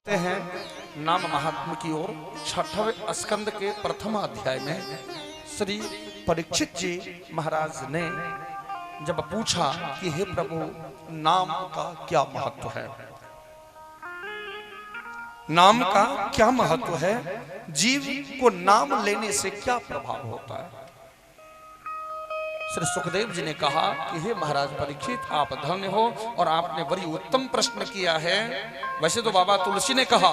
हैं नाम महात्मा की ओर। 6वें स्कंद के प्रथम अध्याय में श्री परीक्षित जी महाराज ने जब पूछा कि हे प्रभु, नाम का क्या महत्व है, नाम का क्या महत्व है, जीव को नाम लेने से क्या प्रभाव होता है। श्री सुखदेव जी ने कहा कि हे महाराज परीक्षित, आप धन्य हो और आपने बड़ी उत्तम प्रश्न किया है। वैसे तो बाबा तुलसी ने कहा,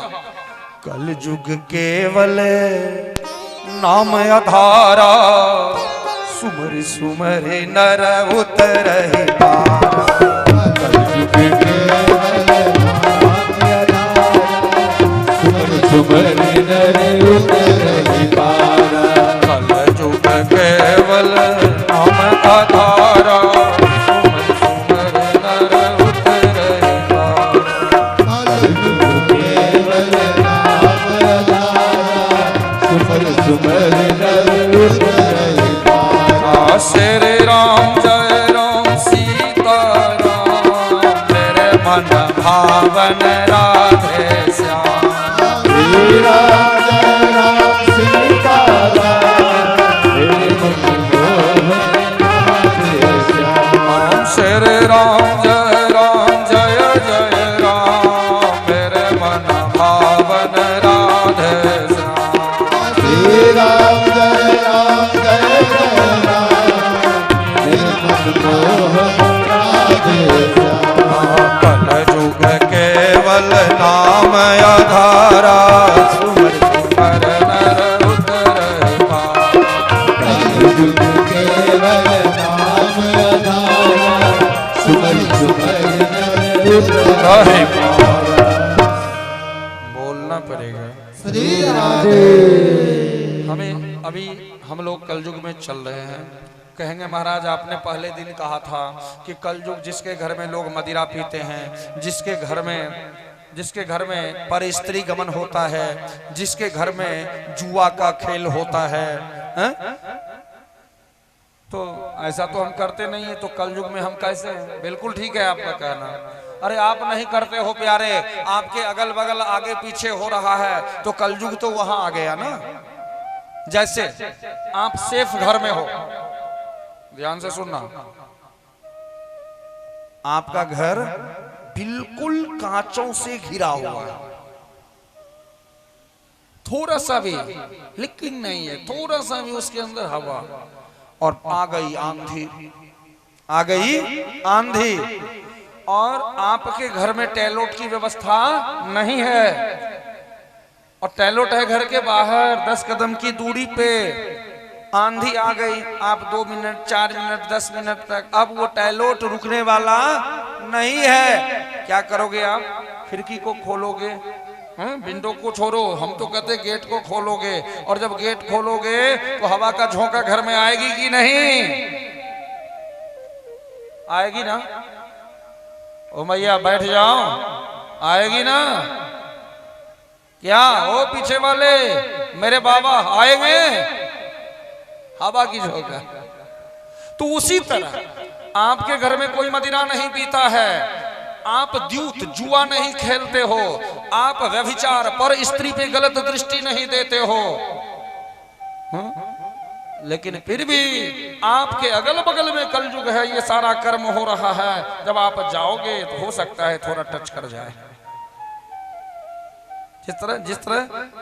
कल युग केवल नाम आधारा, सुमर सुमर नर उतरहि पारा। कल युग केवल नाम आधारा, सुमर सुमर नर उतरहि पारा। कल युग केवल नाम आधारा, सुमर सुमर नर उतरहि पारा। कल युग केवल नाम आधारा, सुमर सुमर नर उतरहि पारा। श्री राम जय राम सीता राम, मेरे मन भावन राधे श्याम। श्री राम जय राम सीता राम, मेरे मन मोहन राधे श्याम। श्री राम जय जय राम, मेरे मन भावन राधे श्याम। श्री राम जय राम, मेरे मन मोहन राधे श्याम। कल युग केवल नाम आधारा, सुमर सुमर नर उतरहि पारा। कल युग केवल नाम आधारा, सुमर सुमर नर उतरहि पारा। बोलना पड़ेगा। श्री राधे। हमें अभी हम लोग कलयुग में चल रहे हैं। कहेंगे महाराज आपने पहले दिन कहा था कि कलयुग जिसके घर में लोग मदिरा पीते हैं, जिसके घर में पर स्त्री गमन होता है, जिसके घर में जुआ का खेल होता है, तो ऐसा तो हम करते नहीं है, तो कलयुग में हम कैसे हैं? बिल्कुल ठीक है आपका कहना। अरे आप नहीं करते हो प्यारे, आपके अगल बगल आगे पीछे हो रहा है, तो कलयुग तो वहां आ गया ना। जैसे आप सेफ घर में हो, ध्यान से सुनना, आपका घर बिल्कुल कांचों से घिरा हुआ है, थोड़ा सा भी लेकिन नहीं है, थोड़ा सा भी उसके अंदर हवा, और आ गई आंधी, और आपके घर में टैलोट की व्यवस्था नहीं है, और टैलोट है घर के बाहर 10 कदम की दूरी पे। आंधी आ गई, आप 2 मिनट 4 मिनट 10 मिनट तक, अब वो टैलोट रुकने वाला नहीं है। क्या करोगे आप? खिड़की को खोलोगे, विंडो को छोड़ो, हम तो कहते गेट को खोलोगे, और जब गेट खोलोगे तो हवा का झोंका घर में आएगी कि नहीं आएगी ना? ओ मैया बैठ जाओ, आएगी ना? क्या ओ पीछे वाले मेरे बाबा आएंगे? हवा की झोंका। तो उसी तरह आपके घर में कोई मदिरा नहीं पीता है, आप द्यूत जुआ नहीं खेलते हो, आप व्यभिचार पर स्त्री पे गलत दृष्टि नहीं देते हो, लेकिन फिर भी आपके अगल बगल में कलयुग है, ये सारा कर्म हो रहा है। जब आप जाओगे तो हो सकता है थोड़ा टच कर जाए। जिस तरह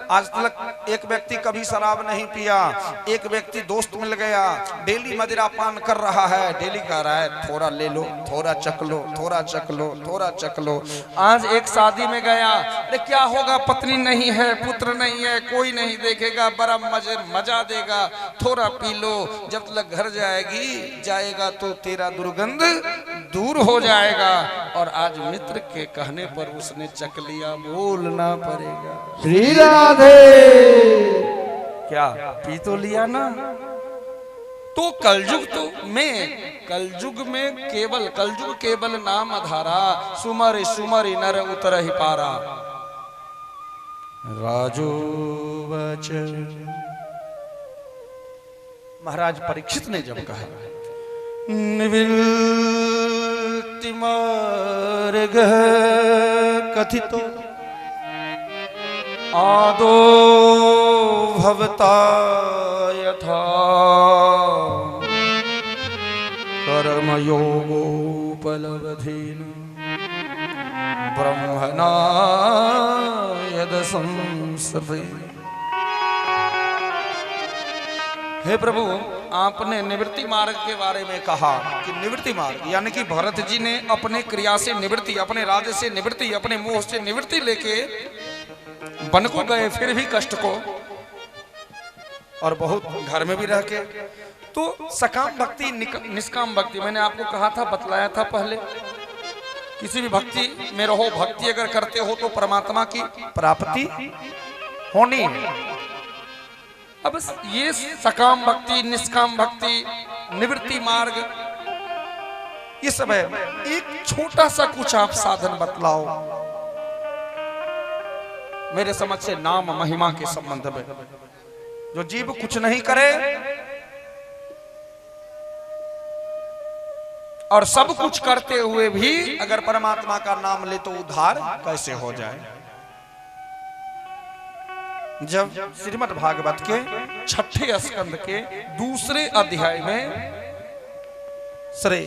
आज तक एक व्यक्ति कभी शराब नहीं पिया, एक व्यक्ति दोस्त मिल गया, डेली मदिरा पान कर रहा है, डेली कह रहा है थोड़ा ले लो, थोड़ा चख लो, थोड़ा चख लो, थोड़ा चख लो। आज एक शादी में गया, अरे क्या होगा, पत्नी नहीं है, पुत्र नहीं है, कोई नहीं देखेगा, बड़ा मजा देगा, थोड़ा पी लो, जब तक घर जाएगा तो तेरा दुर्गंध दूर हो जाएगा। और आज मित्र के कहने पर उसने चख लिया, बोलना पड़ेगा। श्री राधे। क्या पी तो लिया ना? तो कलयुग में केवल नाम आधारा, सुमर सुमर नर उतरहि पारा। राजो वचन महाराज परीक्षित ने जब कहा, निविल मार्ग कथितो आदो भवता यथा कर्मयोगोपलब्धेन ब्रह्मणा यद संसते। हे प्रभु, आपने निवृत्ति मार्ग के बारे में कहा कि निवृत्ति मार्ग यानी कि भरत जी ने अपने क्रिया से निवृत्ति, अपने राज्य से निवृत्ति, अपने मोह से निवृत्ति लेके वन को गए, फिर भी कष्ट को, और बहुत घर में भी रह के। तो सकाम भक्ति, निष्काम भक्ति, मैंने आपको कहा था, बतलाया था पहले, किसी भी भक्ति में रहो, भक्ति अगर करते हो तो परमात्मा की प्राप्ति होनी है। अब ये सकाम भक्ति, निष्काम भक्ति, निवृत्ति मार्ग, ये सब है। एक छोटा सा कुछ आप साधन बतलाओ मेरे समझ से नाम महिमा के संबंध में। जो जीव कुछ नहीं करे और सब कुछ करते हुए भी अगर परमात्मा का नाम ले तो उद्धार कैसे हो जाए। जब श्रीमद् भागवत के 6ठे स्कंद के 2 अध्याय में श्री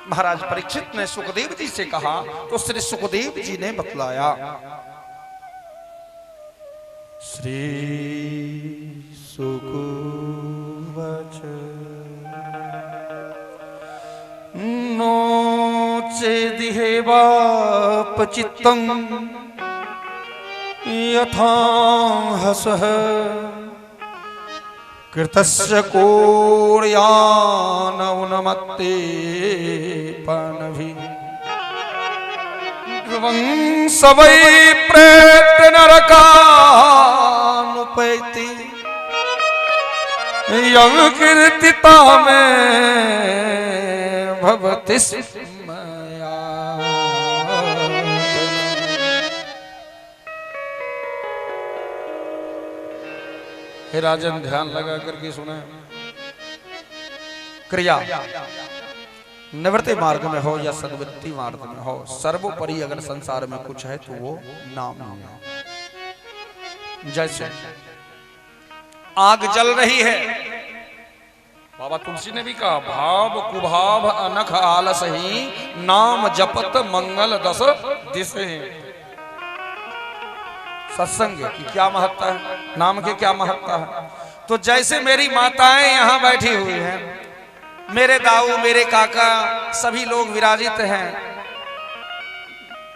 महाराज परीक्षित ने सुखदेव जी से कहा तो श्री सुखदेव जी ने बतलाया। श्री सुकुवच नो चेदिहेवापचित्तं यथा हसः कृतस्य कोर्यान उन्मत्ते पानभि सवै प्रेत नरकानुपैति यं कीर्तिता में भवति स्मया। हे राजन, ध्यान लगा करके सुना। क्रिया निवृत्ति मार्ग में हो या सद्वृत्ति मार्ग में हो, सर्वोपरि अगर संसार में कुछ है तो वो नाम है। जैसे आग जल रही है, बाबा तुलसी ने भी कहा, भाव कुभाव अनख आलस ही नाम जपत मंगल दस दिसे। सत्संग की क्या महत्ता है, नाम के क्या महत्ता है। तो जैसे मेरी माताएं यहाँ बैठी हुई हैं, मेरे दाऊ, मेरे काका, सभी लोग विराजित हैं।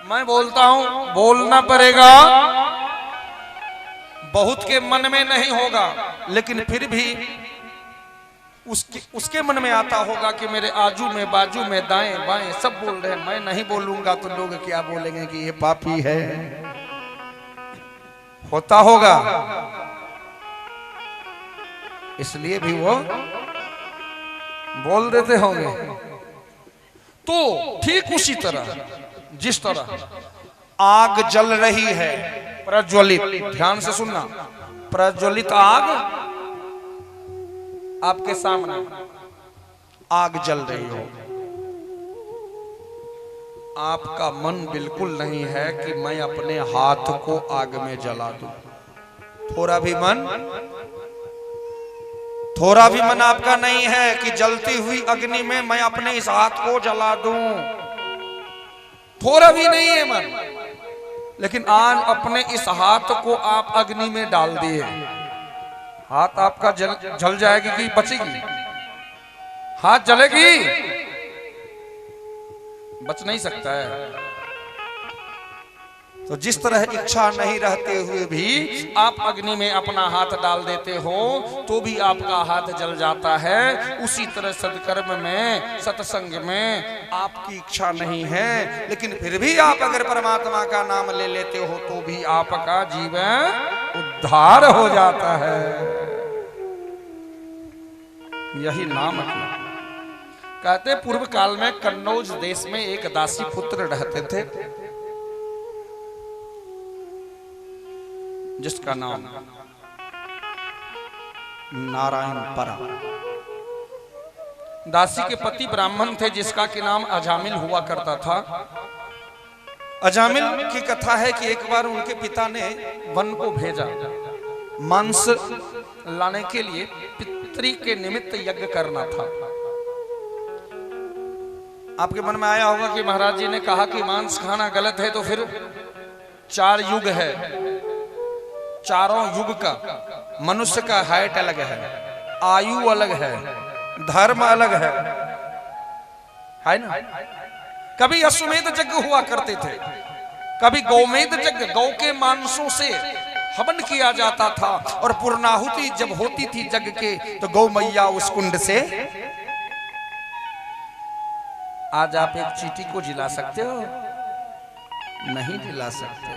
मैं बोलता हूं, बोलना पड़ेगा, बहुत के मन में नहीं होगा, लेकिन फिर भी उसके मन में आता होगा कि मेरे आजू में, बाजू में, दाएं बाएं सब बोल रहे हैं, मैं नहीं बोलूंगा तो लोग क्या बोलेंगे कि ये पापी है। होता होगा, इसलिए भी वो बोल देते होंगे। तो ठीक उसी तरह, जिस तरह आग जल रही है प्रज्वलित, ध्यान से सुनना, प्रज्वलित आग आपके सामने आग जल रही हो, आपका मन बिल्कुल नहीं है कि मैं अपने हाथ को आग में जला दूं। थोड़ा भी मन आपका नहीं है कि जलती हुई अग्नि में मैं अपने इस हाथ को जला दूं। थोड़ा भी नहीं है मन, लेकिन आज अपने इस हाथ को आप अग्नि में डाल दिए। हाथ आपका जल जाएगी कि बचेगी? हाथ जलेगी, बच नहीं सकता है। तो जिस तरह इच्छा नहीं रहते हुए भी आप अग्नि में अपना हाथ डाल देते हो तो भी आपका हाथ जल जाता है। उसी तरह सत्कर्म में, सत्संग में आपकी इच्छा नहीं है, लेकिन फिर भी आप अगर परमात्मा का नाम ले लेते हो तो भी आपका जीवन उद्धार हो जाता है। यही नाम है। कहते पूर्व काल में कन्नौज देश में एक दासी पुत्र रहते थे, जिसका नाम नारायण परा। दासी के पति ब्राह्मण थे, जिसका कि नाम अजामिल हुआ करता था। अजामिल की कथा है कि एक बार उनके पिता ने वन को भेजा मांस लाने के लिए, पितरी के निमित्त यज्ञ करना था। आपके मन में आया होगा कि महाराज जी ने कहा कि मांस खाना गलत है, तो फिर 4 युग है, चारों युग का मनुष्य का हाइट अलग है, आयु अलग है, धर्म अलग है ना। कभी अश्वमेध यज्ञ हुआ करते थे, कभी गौमेध यज्ञ, गौ के मांसों से हवन किया जाता था, और पूर्णाहुति जब होती थी यज्ञ के तो गौ मैया उस कुंड से। आज आप एक चींटी को जिला सकते हो? नहीं जिला सकते।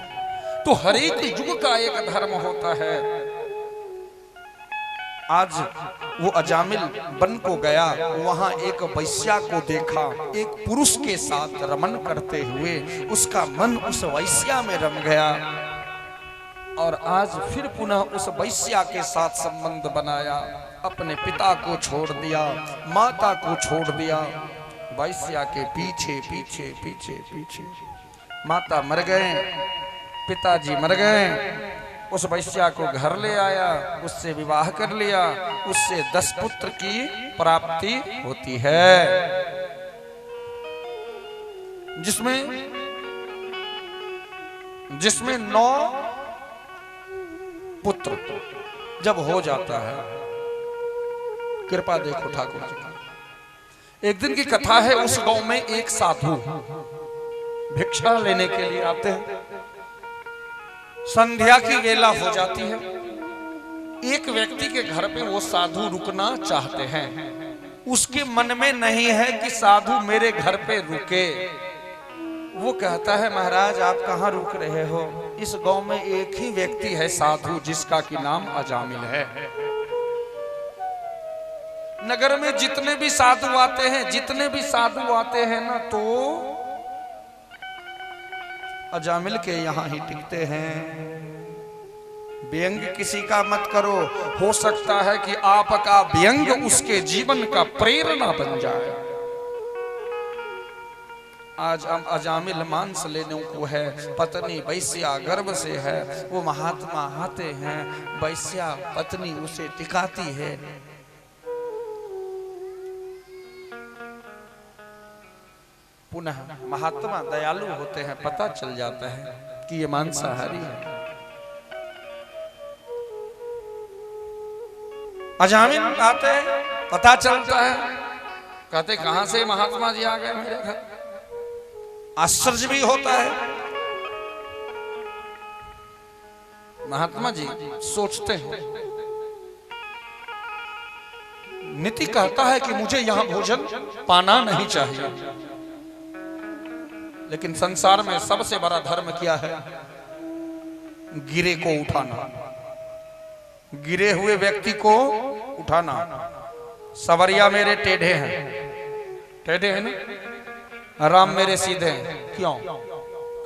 तो हर एक युग का एक धर्म होता है। आज वो अजामिल वन को गया, वहां एक वैश्या को देखा, एक पुरुष के साथ रमन करते हुए उसका मन उस वैश्या में रम गया, और आज फिर पुनः उस वैश्या के साथ संबंध बनाया। अपने पिता को छोड़ दिया, माता को छोड़ दिया, वैश्या के पीछे पीछे पीछे पीछे। माता मर गए, पिताजी मर गए, उस वैश्या को घर ले आया, उससे विवाह कर लिया, उससे 10 पुत्र की प्राप्ति होती है, जिसमें 9 पुत्र जब हो जाता है। कृपा देखो ठाकुर जी की। एक दिन की कथा है, उस गांव में एक साधु भिक्षा लेने के लिए आते हैं। संध्या की वेला हो जाती है, एक व्यक्ति के घर पे वो साधु रुकना चाहते हैं। उसके मन में नहीं है कि साधु मेरे घर पे रुके। वो कहता है, महाराज आप कहाँ रुक रहे हो? इस गांव में एक ही व्यक्ति है साधु, जिसका कि नाम अजामिल है। नगर में जितने भी साधु आते हैं ना, तो अजामिल के यहां ही टिकते हैं। व्यंग किसी का मत करो, हो सकता है कि आपका व्यंग उसके जीवन का प्रेरणा बन जाए। आज हम अजामिल मांस लेने को है, पत्नी वैश्या गर्भ से है, वो महात्मा आते हैं, वैश्या पत्नी उसे टिकाती है। पुनः महात्मा दयालु होते हैं, पता चल जाता है कि ये मांसाहारी है। अजामिल आते हैं, पता चलता है, कहते कहां से महात्मा जी आ गए मेरे घर। आश्चर्य भी होता है। महात्मा जी सोचते हैं, नीति कहता है कि मुझे यहां भोजन पाना नहीं चाहिए, लेकिन संसार में सबसे बड़ा धर्म क्या है? गिरे को उठाना, गिरे हुए व्यक्ति को उठाना। सवरिया मेरे टेढ़े हैं ना, राम मेरे सीधे हैं। क्यों?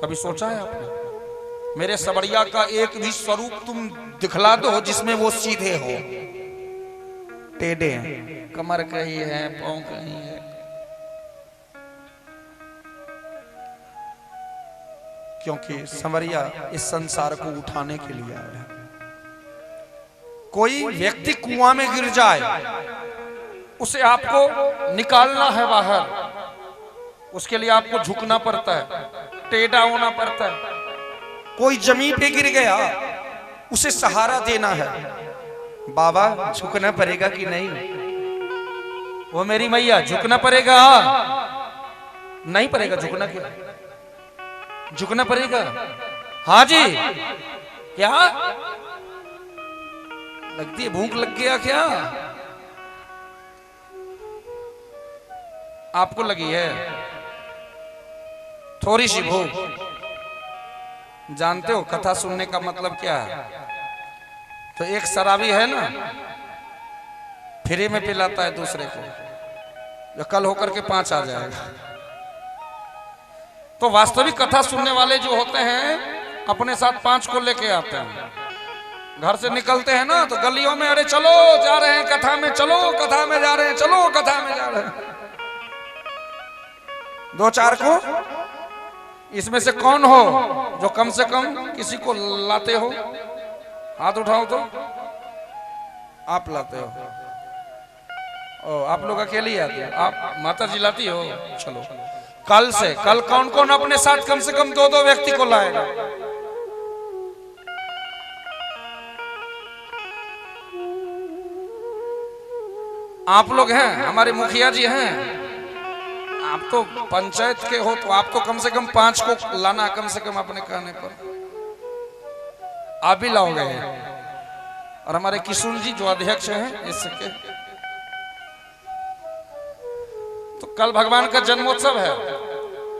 कभी सोचा है आपने? मेरे सवरिया का एक भी स्वरूप तुम दिखला दो जिसमें वो सीधे हो। टेढ़े हैं, कमर कहीं है, पांव कहीं है। क्योंकि संवरिया इस संसार को उठाने के लिए आया है। कोई व्यक्ति कुआं में गिर जाए, उसे आपको निकालना है बाहर, उसके लिए आपको झुकना पड़ता है, टेढ़ा होना पड़ता है। कोई जमीन पे गिर गया, उसे सहारा देना है। बाबा झुकना पड़ेगा कि नहीं? वो मेरी मैया झुकना पड़ेगा? नहीं पड़ेगा झुकना। क्यों झुकना पड़ेगा? हाँ जी। क्या लगती है, भूख लग गया क्या? आपको लगी है थोड़ी सी भूख? जानते हो कथा सुनने का मतलब क्या है? तो एक शराबी है ना, फ्री में पिलाता है दूसरे को, जो कल होकर के 5 आ जाएगा। तो वास्तविक कथा सुनने वाले जो होते हैं, अपने साथ 5 को लेके आते हैं। घर से निकलते हैं ना, तो गलियों में, अरे चलो जा रहे हैं कथा में, चलो कथा में जा रहे हैं, चलो कथा में जा रहे हैं। 2-4 को इसमें से कौन हो जो कम से कम किसी को लाते हो? हाथ उठाओ तो। आप लाते हो? ओ, आप लोग अकेले ही आते हो? आप माता जी लाती हो? चलो, कल से कल कौन कौन अपने साथ कम से कम 2-2 व्यक्ति को लाएगा? आप लोग हैं, हमारे मुखिया जी हैं। आप तो पंचायत के हो तो आपको कम से कम 5 को लाना, कम से कम अपने कहने पर। आप भी लाओगे? और हमारे किशुन जी जो अध्यक्ष हैं इसके, तो कल भगवान का जन्मोत्सव है।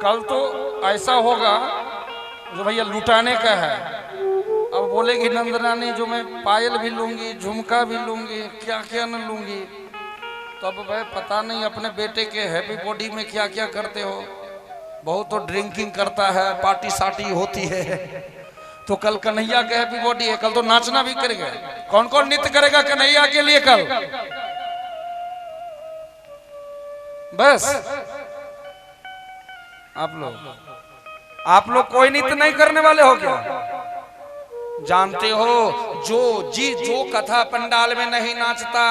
कल तो ऐसा होगा जो भैया लुटाने का है। अब बोलेगी नंदरानी जो मैं पायल भी लूंगी, झुमका भी लूंगी, क्या क्या न लूंगी। तो अब भाई पता नहीं अपने बेटे के हैप्पी बॉडी में क्या क्या करते हो। बहुत तो ड्रिंकिंग करता है, पार्टी सार्टी होती है। तो कल कन्हैया के हैप्पी बॉडी है, कल तो नाचना भी करेगा। कौन कौन नृत्य करेगा कन्हैया के लिए कल? बस आप लोग कोई नृत्य नहीं करने वाले हो क्या? जानते हो जो कथा पंडाल में नहीं नाचता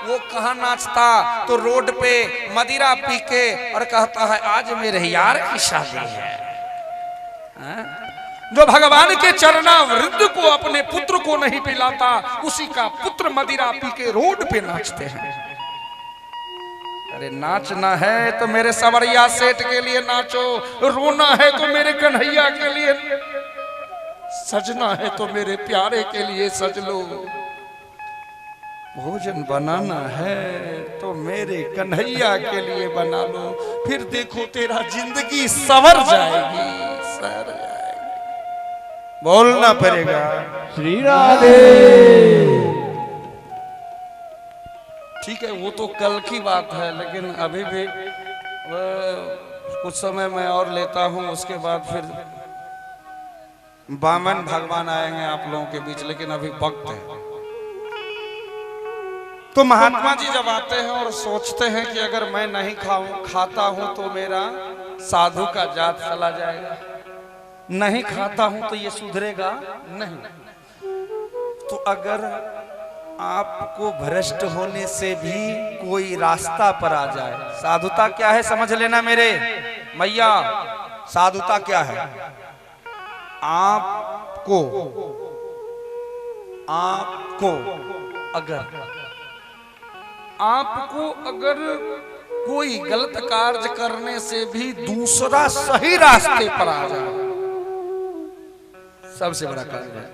वो कहाँ नाचता? तो रोड पे मदिरा पी के और कहता है आज मेरे यार की शादी है। जो भगवान के चरणामृत को अपने पुत्र को नहीं पिलाता, उसी का पुत्र मदिरा पी के रोड पे नाचते हैं। अरे नाचना है तो मेरे सवरिया सेठ के लिए नाचो, रोना है तो मेरे कन्हैया के लिए, सजना है तो मेरे प्यारे के लिए सज लो, भोजन बनाना है तो मेरे कन्हैया के लिए बना लो। फिर देखो तेरा जिंदगी संवर जाएगी, सर जाएगी। बोलना पड़ेगा श्री राधे। ठीक है, वो तो कल की बात है, लेकिन अभी भी कुछ समय मैं और लेता हूं, उसके बाद फिर बामन भगवान आएंगे आप लोगों के बीच। लेकिन अभी वक्त है। तो महात्मा जी जब आते हैं और सोचते हैं कि अगर मैं नहीं खाता हूं तो मेरा साधु का जात चला जाएगा, नहीं खाता हूं तो ये सुधरेगा नहीं। तो अगर आपको भ्रष्ट होने से भी कोई रास्ता पर आ जाए, साधुता क्या है समझ लेना मेरे मैया। साधुता क्या है? आपको अगर कोई गलत कार्य करने से भी दूसरा सही रास्ते पर आ जाए, सबसे बड़ा कार्य है।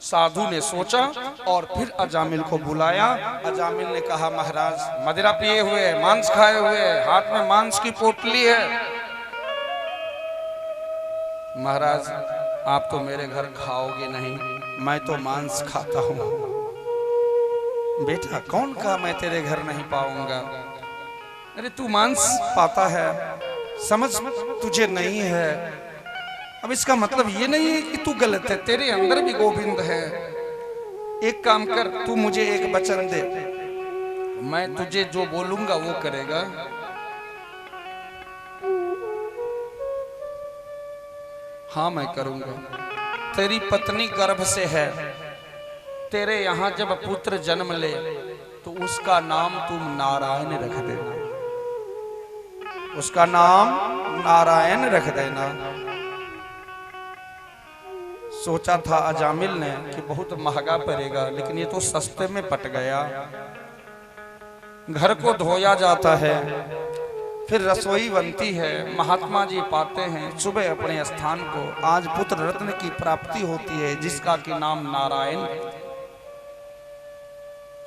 साधु ने सोचा और फिर अजामिल को बुलाया। अजामिल ने कहा महाराज मदिरा पिए हुए, मांस खाए हुए, हाथ में मांस की पोटली है। महाराज आप तो मेरे घर खाओगे नहीं, मैं तो मांस खाता हूं। बेटा कौन कहा मैं तेरे घर नहीं पाऊंगा? अरे तू मांस पाता है, समझ तुझे नहीं है। अब इसका मतलब ये नहीं है कि तू गलत है, तेरे अंदर भी गोविंद है। एक काम कर, तू मुझे एक वचन दे, मैं तुझे जो बोलूंगा वो करेगा। हाँ मैं करूंगा। तेरी पत्नी गर्भ से है, तेरे यहां जब पुत्र जन्म ले तो उसका नाम तुम नारायण रख देना, उसका नाम नारायण रख देना। सोचा था अजामिल ने कि बहुत महंगा पड़ेगा, लेकिन ये तो सस्ते में पट गया। घर को धोया जाता है, फिर रसोई बनती है। महात्मा जी पाते हैं सुबह अपने स्थान को। आज पुत्र रत्न की प्राप्ति होती है जिसका कि नाम नारायण।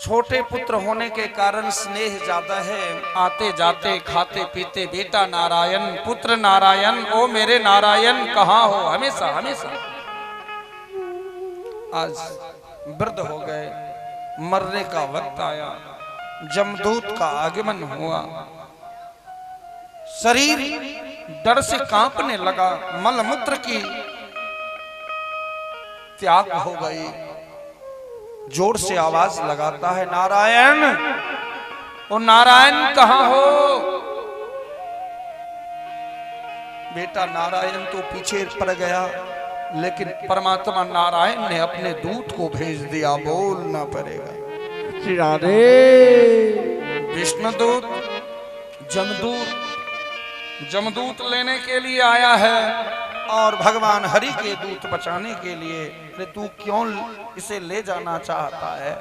छोटे पुत्र होने के कारण स्नेह ज्यादा है। आते जाते खाते पीते बेटा नारायण, पुत्र नारायण, ओ मेरे नारायण कहाँ हो, हमेशा हमेशा। आज वृद्ध हो गए, मरने का वक्त आया, जमदूत का आगमन हुआ, शरीर डर से कांपने लगा, मलमूत्र की त्याग हो गई। जोर से आवाज लगाता है नारायण, ओ नारायण कहाँ हो? बेटा नारायण तो पीछे पड़ गया, लेकिन परमात्मा नारायण ने अपने दूत को भेज दिया। बोलना पड़ेगा। श्री राधे। विष्णुदूत जमदूत लेने के लिए आया है और भगवान हरि के दूत बचाने के लिए। अरे तू क्यों इसे ले जाना चाहता है?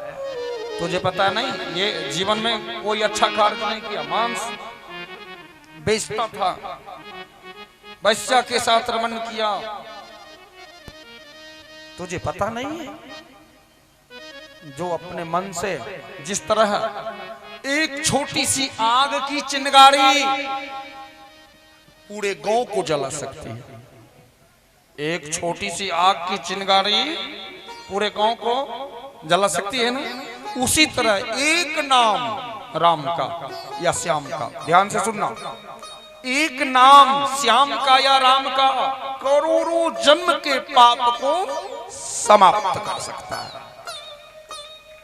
तुझे पता नहीं ये जीवन में कोई अच्छा कार्य नहीं किया, मांस बेचता था, वैश्या के साथ रमन किया। तुझे पता नहीं है जो अपने मन से जिस तरह एक छोटी सी आग की चिंगारी पूरे गांव को जला सकती है, एक छोटी सी आग की चिंगारी पूरे गांव को जला सकती है ना, उसी तरह एक नाम राम का या श्याम का, ध्यान से सुनना, एक नाम श्याम का या राम का करोड़ों जन्म के पाप को समाप्त कर सकता है।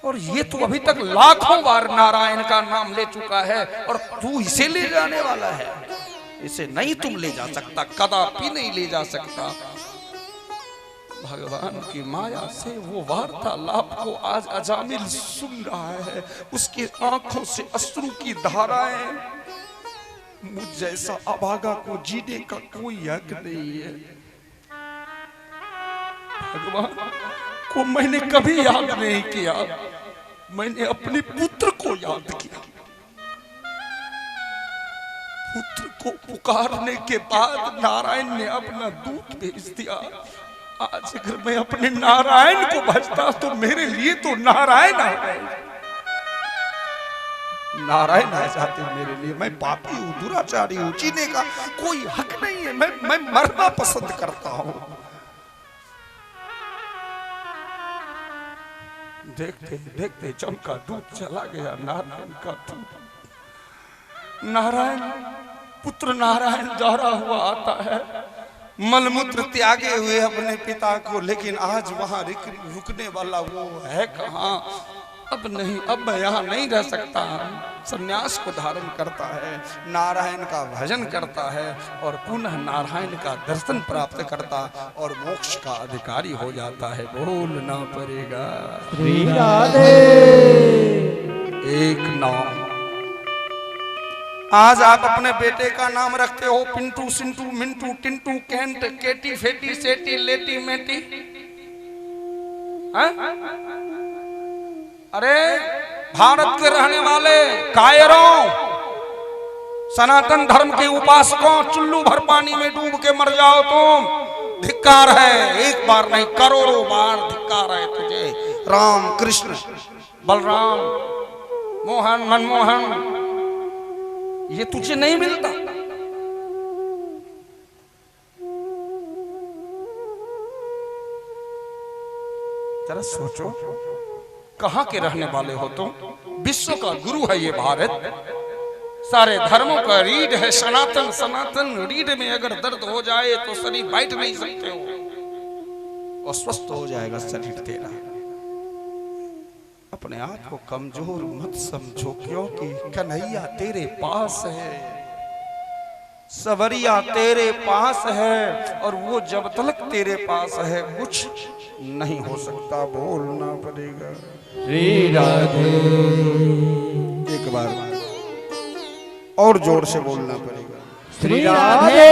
और ये तो अभी तक लाखों बार नारायण का नाम ले चुका है और तू इसे ले जाने वाला है। इसे नहीं तुम ले जा सकता, कदापि नहीं ले जा सकता। भगवान की माया से वो वार्तालाप को आज अजामिल सुन रहा है, उसकी आंखों से अश्रु की धाराएं। मुझ जैसा अभागा को जीने का कोई हक नहीं है। भगवान को मैंने कभी याद नहीं किया, मैंने अपने पुत्र को याद किया। पुत्र को पुकारने के बाद नारायण ने अपना दूत भेज दिया। आज अगर मैं अपने नारायण को भजता तो मेरे लिए तो नारायण आ गए, नारायण आ जाते मेरे लिए। मैं पापी हूं, दुराचारी हूं, जीने का कोई हक नहीं है। मैं मरना पसंद करता हूं। देखते देखते चमका दूत चला गया, नारायण का दूत। नारायण पुत्र नारायण दौड़ा हुआ आता है, मलमूत्र त्यागे हुए अपने पिता को, लेकिन आज वहां रुकने वाला वो है कहां? अब नहीं, अब मैं यहाँ नहीं रह सकता। संन्यास को धारण करता है, नारायण का भजन करता है और पुनः नारायण का दर्शन प्राप्त करता और मोक्ष का अधिकारी हो जाता है। बोलना पड़ेगा श्री राधे। एक नाम। आज आप अपने बेटे का नाम रखते हो पिंटू, सिंटू, मिंटू, टिंटू, कैंट, केटी, फेटी, सेटी, लेटी, मेटी। अरे भारत के रहने वाले कायरों, सनातन धर्म के उपासकों, चुल्लू भर पानी में डूब के मर जाओ तुम। धिक्कार है, एक बार नहीं करोड़ों बार धिक्कार है तुझे। राम, कृष्ण, बलराम, मोहन, मनमोहन, ये तुझे नहीं मिलता। जरा सोचो, कहां के रहने वाले हो तुम? विश्व का गुरु है ये भारत, सारे धर्मों का रीढ़ है सनातन। सनातन रीढ़ में अगर दर्द हो जाए तो शरीर बैठ नहीं सकते हो, अस्वस्थ हो जाएगा शरीर तेरा। अपने आप को कमजोर मत समझो, क्योंकि कन्हैया तेरे पास है, सवरिया तेरे पास है, और वो जब तक तेरे पास है कुछ नहीं हो सकता। बोलना पड़ेगा श्री राधे। एक बार और जोर से बोलना पड़ेगा श्री राधे।